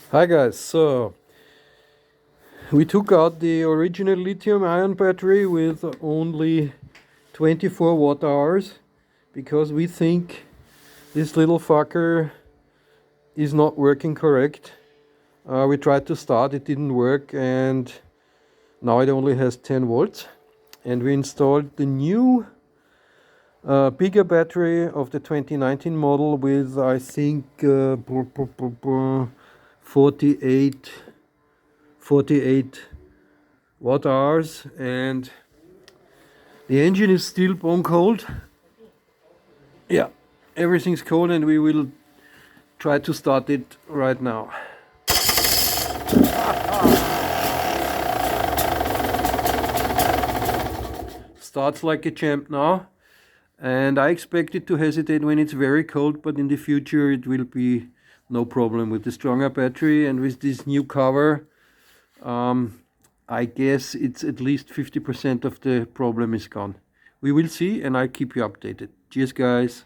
Hi guys, so we took out the original lithium ion battery with only 24 watt hours because we think this little fucker is not working correct. We tried to start, it didn't work, and now it only has 10 volts. And we installed the new bigger battery of the 2019 model with I think 48 watt hours, and the engine is still bone cold. Yeah, everything's cold, and we will try to start it right now. Starts like a champ now, and I expect it to hesitate when it's very cold, but in the future it will be no problem with the stronger battery and with this new cover. I guess it's at least 50% of the problem is gone. We will see, and I'll keep you updated. Cheers, guys.